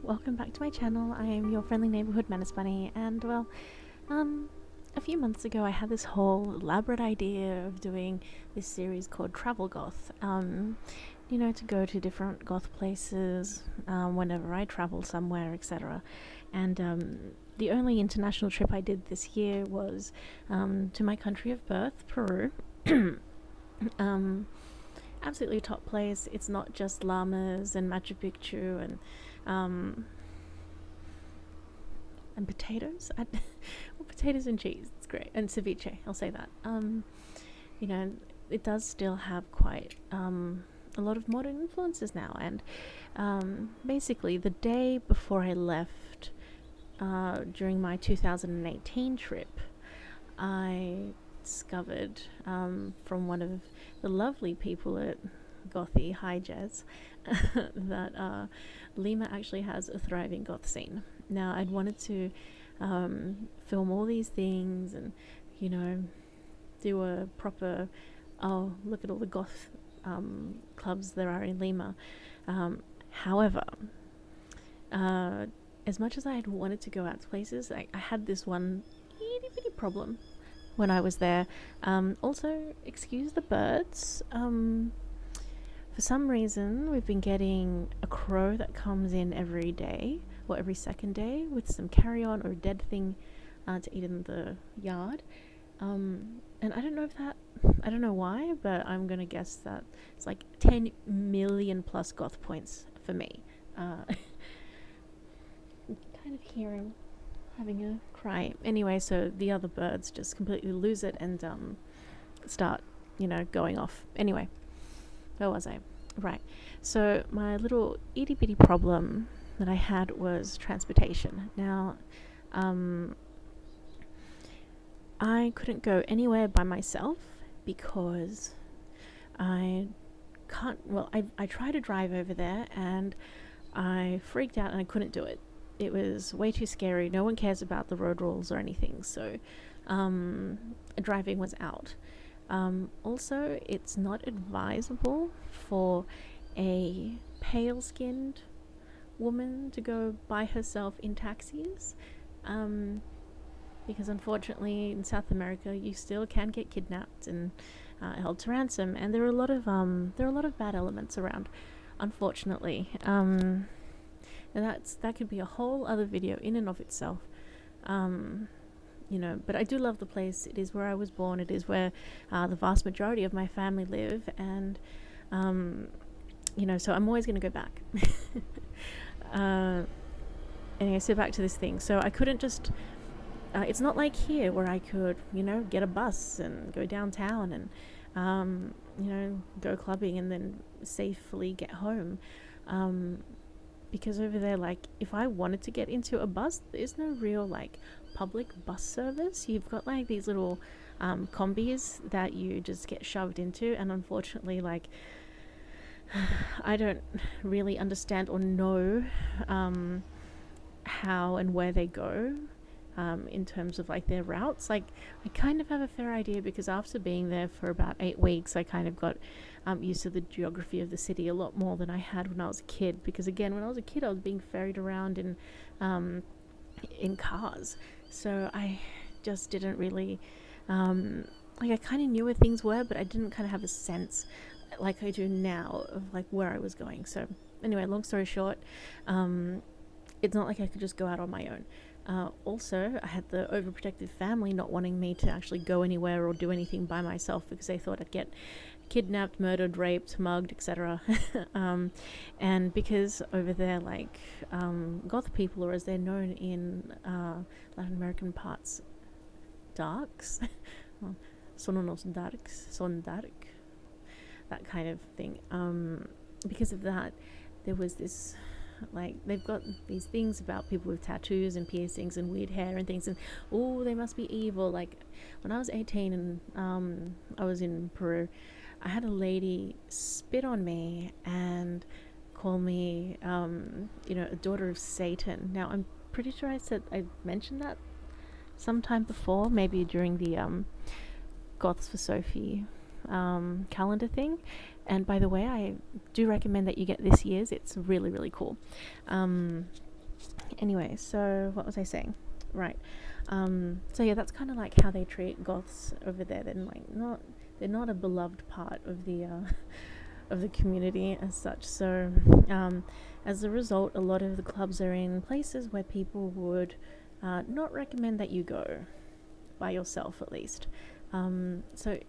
welcome back to my channel. I am your friendly neighborhood menace bunny, and a few months ago I had this whole elaborate idea of doing this series called Travel Goth. To go to different goth places whenever I travel somewhere, etc. And the only international trip I did this year was to my country of birth, Peru. Absolutely top place. It's not just llamas and Machu Picchu and potatoes. Well, potatoes and cheese. It's great. And ceviche. I'll say that. It does still have quite a lot of modern influences now. And basically, the day before I left during my 2018 trip, I discovered from one of the lovely people at Gothy, hi Jez, that Lima actually has a thriving goth scene. Now, I'd wanted to film all these things and, do a proper, look at all the goth clubs there are in Lima. However, as much as I had wanted to go out to places, I had this one itty bitty problem when I was there. Also, excuse the birds. For some reason, we've been getting a crow that comes in every day, or every second day, with some carrion or dead thing to eat in the yard. And I don't know why, but I'm gonna guess that it's like 10 million plus goth points for me. Kind of hearing having a cry. Anyway, so the other birds just completely lose it and start, going off. Anyway, where was I? Right. So my little itty bitty problem that I had was transportation. Now, I couldn't go anywhere by myself because I can't. Well, I tried to drive over there and I freaked out and I couldn't do it. It was way too scary. No one cares about the road rules or anything, so driving was out. Also, it's not advisable for a pale-skinned woman to go by herself in taxis, because unfortunately in South America you still can get kidnapped and held to ransom, and there are a lot of bad elements around, unfortunately. And that could be a whole other video in and of itself. But I do love the place. It is where I was born. It is where the vast majority of my family live, and so I'm always going to go back. Anyway, so back to this thing. So I couldn't just. It's not like here where I could, get a bus and go downtown and go clubbing and then safely get home. Because over there, if I wanted to get into a bus, there's no real public bus service. You've got these little combis that you just get shoved into, and unfortunately I don't really understand or know how and where they go in terms of their routes. I kind of have a fair idea because after being there for about 8 weeks, I kind of got used to the geography of the city a lot more than I had when I was a kid, because again, when I was a kid I was being ferried around in cars, so I just didn't really I kind of knew where things were, but I didn't kind of have a sense like I do now of where I was going. So anyway, long story short, it's not like I could just go out on my own. Also, I had the overprotective family not wanting me to actually go anywhere or do anything by myself because they thought I'd get kidnapped, murdered, raped, mugged, etc. And because over there, goth people, or as they're known in Latin American parts, darks, son unos darks, son dark, that kind of thing. Because of that, there was this. They've got these things about people with tattoos and piercings and weird hair and things, and they must be evil. When I was 18 and I was in Peru, I had a lady spit on me and call me a daughter of Satan. Now, I'm pretty sure I mentioned that sometime before, maybe during the Goths for Sophie calendar thing. And by the way, I do recommend that you get this year's. It's really, really cool. Anyway, so what was I saying? Right. So yeah, that's kind of like how they treat goths over there. They're not a beloved part of the of the community as such. So as a result, a lot of the clubs are in places where people would not recommend that you go by yourself, at least. So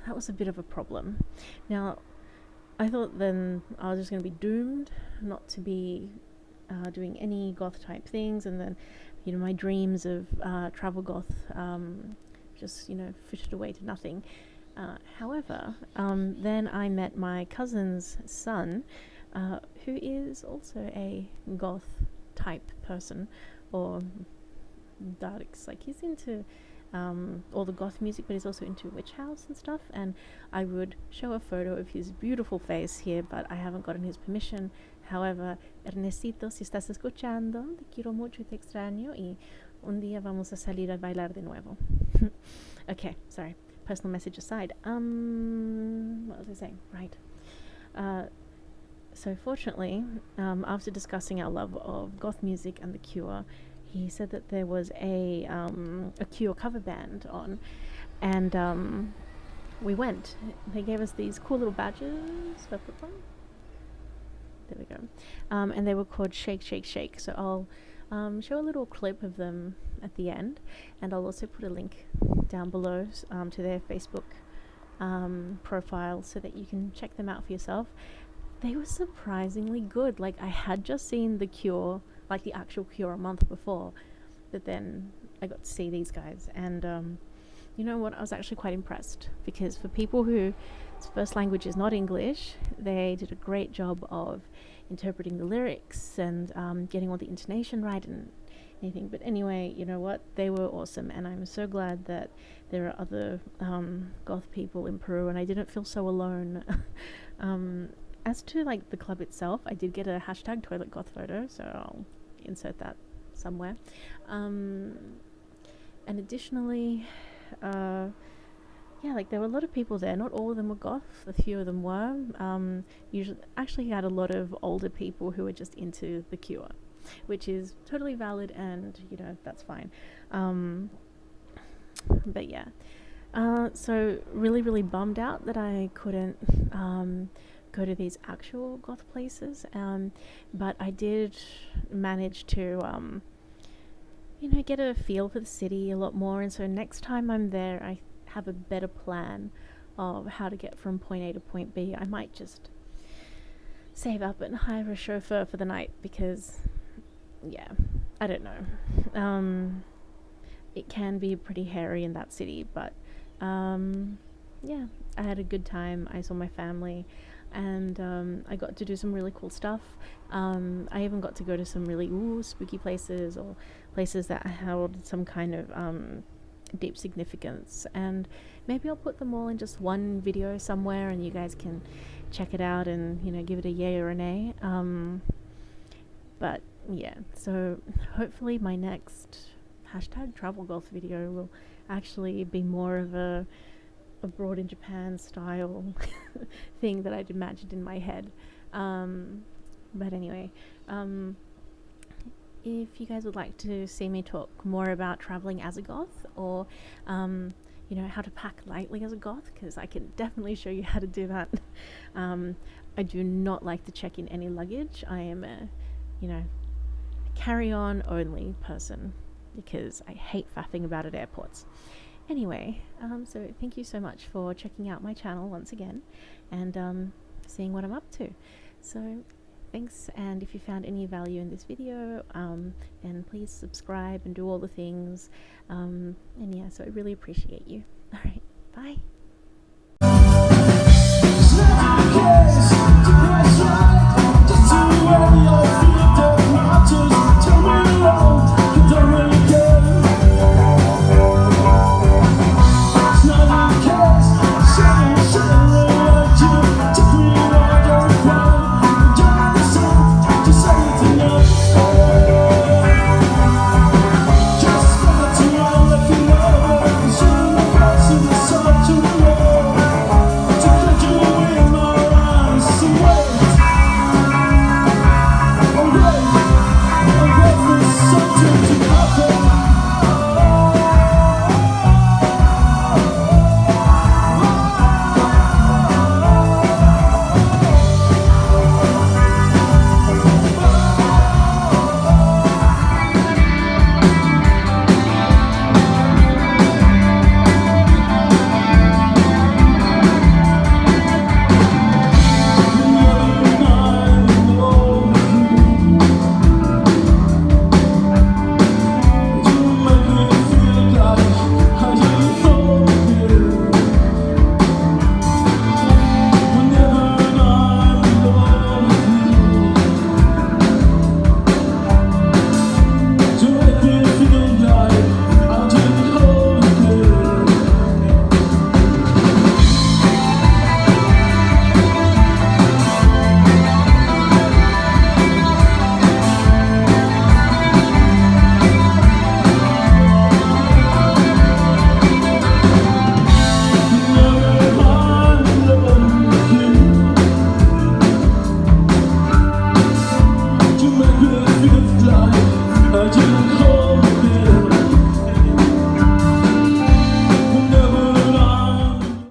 that was a bit of a problem. Now, I thought then I was just going to be doomed not to be doing any goth type things, and then, you know, my dreams of travel goth just, you know, fitted away to nothing. However, then I met my cousin's son, who is also a goth type person, or darks. Like, he's into all the goth music, but he's also into witch house and stuff. And I would show a photo of his beautiful face here, but I haven't gotten his permission. However, Ernestito, si estás escuchando, te quiero mucho y te extraño, y un día vamos a salir a bailar de nuevo. Okay, sorry. Personal message aside. What was I saying? Right. So fortunately, after discussing our love of goth music and The Cure, he said that there was a Cure cover band on, and we went. They gave us these cool little badges. There we go. And they were called Shake, Shake, Shake. So I'll show a little clip of them at the end, and I'll also put a link down below to their Facebook profile so that you can check them out for yourself. They were surprisingly good. Like, I had just seen The Cure, like the actual Cure, a month before, but then I got to see these guys, and you know what, I was actually quite impressed, because for people whose first language is not English, they did a great job of interpreting the lyrics and getting all the intonation right and anything. But anyway, you know what, they were awesome, and I'm so glad that there are other goth people in Peru, and I didn't feel so alone. As to like the club itself, I did get a hashtag toilet goth photo, so I'll insert that somewhere. And additionally, yeah, like there were a lot of people there. Not all of them were goth, a few of them were. Usually, actually had a lot of older people who were just into The Cure, which is totally valid, and you know, that's fine. But yeah, so really bummed out that I couldn't go to these actual goth places, but I did manage to you know, get a feel for the city a lot more, and so next time I'm there, I have a better plan of how to get from point A to point B. I might just save up and hire a chauffeur for the night, because yeah, I don't know, it can be pretty hairy in that city, but yeah, I had a good time. I saw my family, and I got to do some really cool stuff. I even got to go to some really spooky places, or places that held some kind of deep significance, and maybe I'll put them all in just one video somewhere, and you guys can check it out and, you know, give it a yay or a nay. But yeah, so hopefully my next hashtag travel goth video will actually be more of a abroad in Japan style thing that I'd imagined in my head. But anyway, if you guys would like to see me talk more about traveling as a goth, or you know, how to pack lightly as a goth, because I can definitely show you how to do that. I do not like to check in any luggage. I am a, you know, carry-on only person, because I hate faffing about at airports. Anyway, so thank you so much for checking out my channel once again, and seeing what I'm up to. So thanks, and if you found any value in this video, then please subscribe and do all the things, and yeah, so I really appreciate you. Alright, bye.